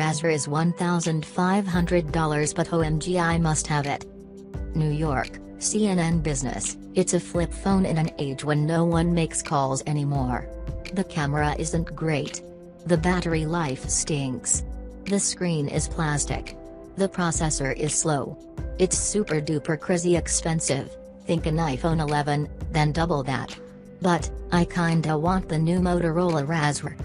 Razr is $1,500 but OMG I must have it. New York, CNN Business, it's a flip phone in an age when no one makes calls anymore. The camera isn't great. The battery life stinks. The screen is plastic. The processor is slow. It's super duper crazy expensive, think an iPhone 11, then double that. But, I kinda want the new Motorola Razr.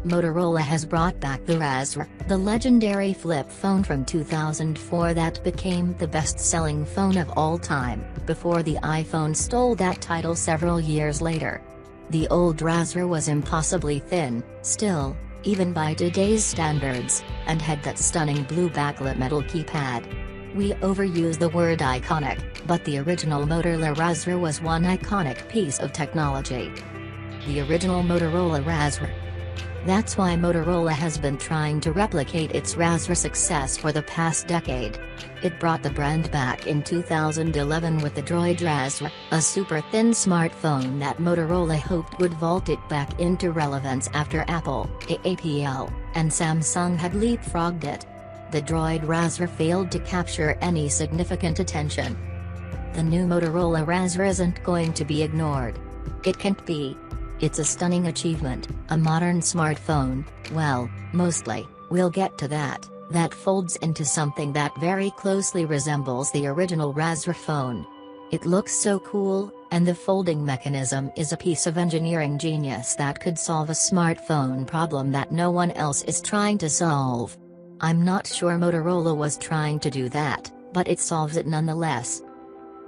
Motorola has brought back the Razr, the legendary flip phone from 2004 that became the best-selling phone of all time, before the iPhone stole that title several years later. The old Razr was impossibly thin, still, even by today's standards, and had that stunning blue backlit metal keypad. We overuse the word iconic, but the original Motorola Razr was one iconic piece of technology. The original Motorola Razr. That's why Motorola has been trying to replicate its Razr success for the past decade. It brought the brand back in 2011 with the Droid Razr, a super thin smartphone that Motorola hoped would vault it back into relevance after Apple, Apple, and Samsung had leapfrogged it. The Droid Razr failed to capture any significant attention. The new Motorola Razr isn't going to be ignored. It can't be. It's a stunning achievement, a modern smartphone, well, mostly, we'll get to that, that folds into something that very closely resembles the original Razr phone. It looks so cool, and the folding mechanism is a piece of engineering genius that could solve a smartphone problem that no one else is trying to solve. I'm not sure Motorola was trying to do that, but it solves it nonetheless.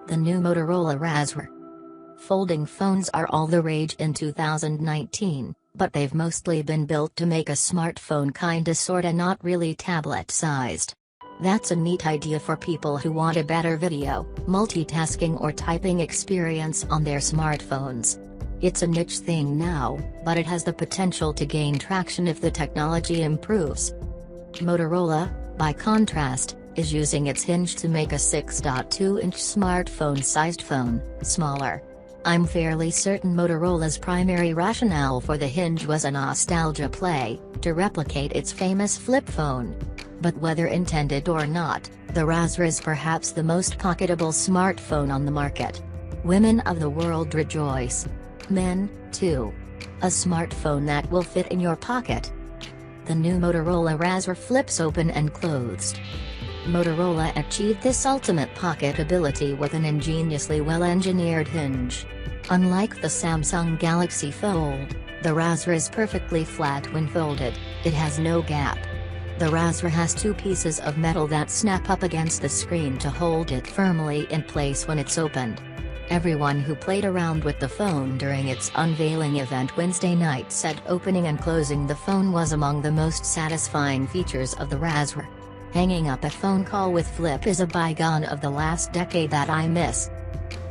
The new Motorola Razr. Folding phones are all the rage in 2019, but they've mostly been built to make a smartphone kinda sorta not really tablet-sized. That's a neat idea for people who want a better video, multitasking or typing experience on their smartphones. It's a niche thing now, but it has the potential to gain traction if the technology improves. Motorola, by contrast, is using its hinge to make a 6.2-inch smartphone-sized phone, smaller. I'm fairly certain Motorola's primary rationale for the hinge was a nostalgia play, to replicate its famous flip phone. But whether intended or not, the Razr is perhaps the most pocketable smartphone on the market. Women of the world rejoice. Men, too. A smartphone that will fit in your pocket. The new Motorola Razr flips open and closed. Motorola achieved this ultimate pocketability with an ingeniously well-engineered hinge. Unlike the Samsung Galaxy Fold, the Razr is perfectly flat when folded, it has no gap. The Razr has two pieces of metal that snap up against the screen to hold it firmly in place when it's opened. Everyone who played around with the phone during its unveiling event Wednesday night said opening and closing the phone was among the most satisfying features of the Razr. Hanging up a phone call with flip is a bygone of the last decade that I miss.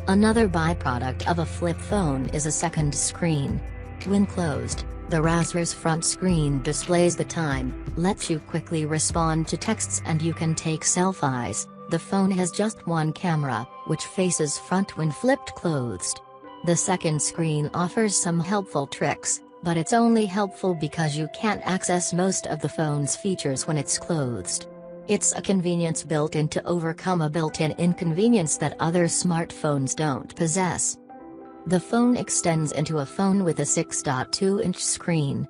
Another byproduct of a flip phone is a second screen. When closed, the Razr's front screen displays the time, lets you quickly respond to texts and you can take selfies. The phone has just one camera, which faces front when flipped closed. The second screen offers some helpful tricks, but it's only helpful because you can't access most of the phone's features when it's closed. It's a convenience built in to overcome a built-in inconvenience that other smartphones don't possess. The phone extends into a phone with a 6.2-inch screen.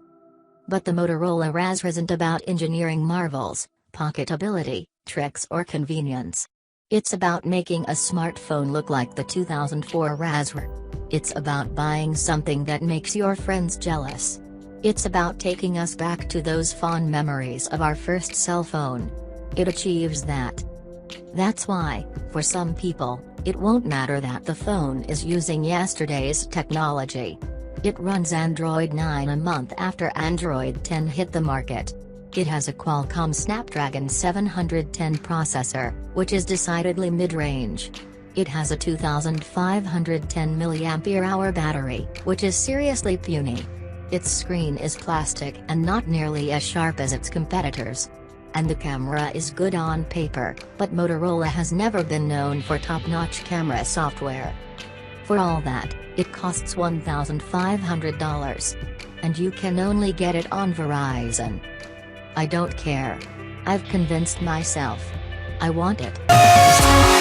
But the Motorola Razr isn't about engineering marvels, pocketability, tricks or convenience. It's about making a smartphone look like the 2004 Razr. It's about buying something that makes your friends jealous. It's about taking us back to those fond memories of our first cell phone. It achieves that. That's why, for some people, it won't matter that the phone is using yesterday's technology. It runs Android 9 a month after Android 10 hit the market. It has a Qualcomm Snapdragon 710 processor, which is decidedly mid-range. It has a 2510 mAh battery, which is seriously puny. Its screen is plastic and not nearly as sharp as its competitors. And the camera is good on paper, but Motorola has never been known for top-notch camera software. For all that, it costs $1,500. And you can only get it on Verizon. I don't care. I've convinced myself. I want it.